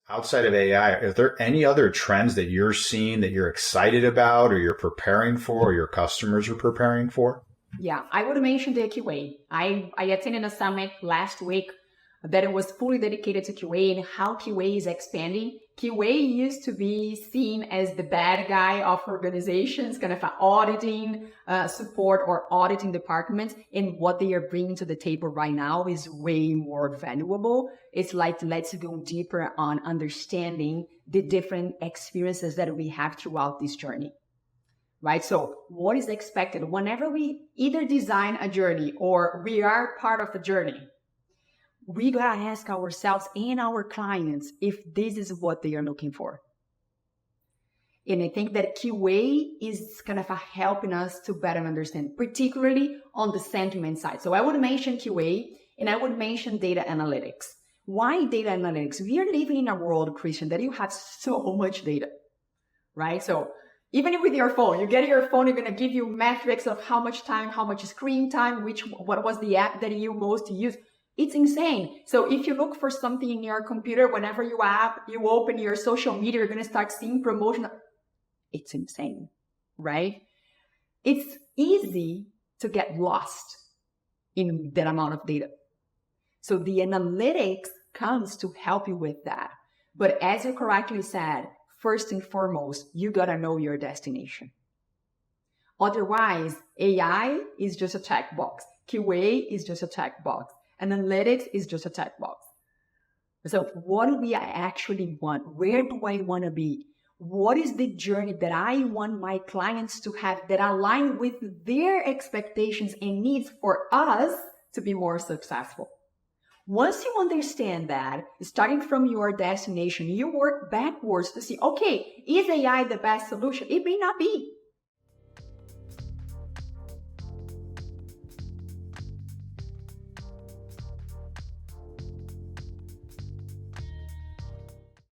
Outside of AI, are there any other trends that you're seeing that you're excited about or you're preparing for or your customers are preparing for? Yeah, I would mention the QA. I attended a summit last week that it was fully dedicated to QA and how QA is expanding. QA used to be seen as the bad guy of organizations, kind of auditing support or auditing departments. And what they are bringing to the table right now is way more valuable. It's like, let's go deeper on understanding the different experiences that we have throughout this journey. Right? So what is expected whenever we either design a journey or we are part of the journey? We gotta ask ourselves and our clients if this is what they are looking for. And I think that QA is kind of helping us to better understand, particularly on the sentiment side. So I would mention QA and I would mention data analytics. Why data analytics? We are living in a world, Christian, that you have so much data, right? So even with your phone, you get your phone, you're going to give you metrics of how much time, how much screen time, what was the app that you most use. It's insane. So if you look for something in your computer, whenever you open your social media, you're going to start seeing promotion. It's insane, right? It's easy to get lost in that amount of data. So the analytics comes to help you with that. But as you correctly said, first and foremost, you got to know your destination. Otherwise, AI is just a checkbox. QA is just a checkbox. And analytics is just a checkbox. So what do we actually want? Where do I want to be? What is the journey that I want my clients to have that align with their expectations and needs for us to be more successful? Once you understand that, starting from your destination, you work backwards to see, okay, is AI the best solution? It may not be.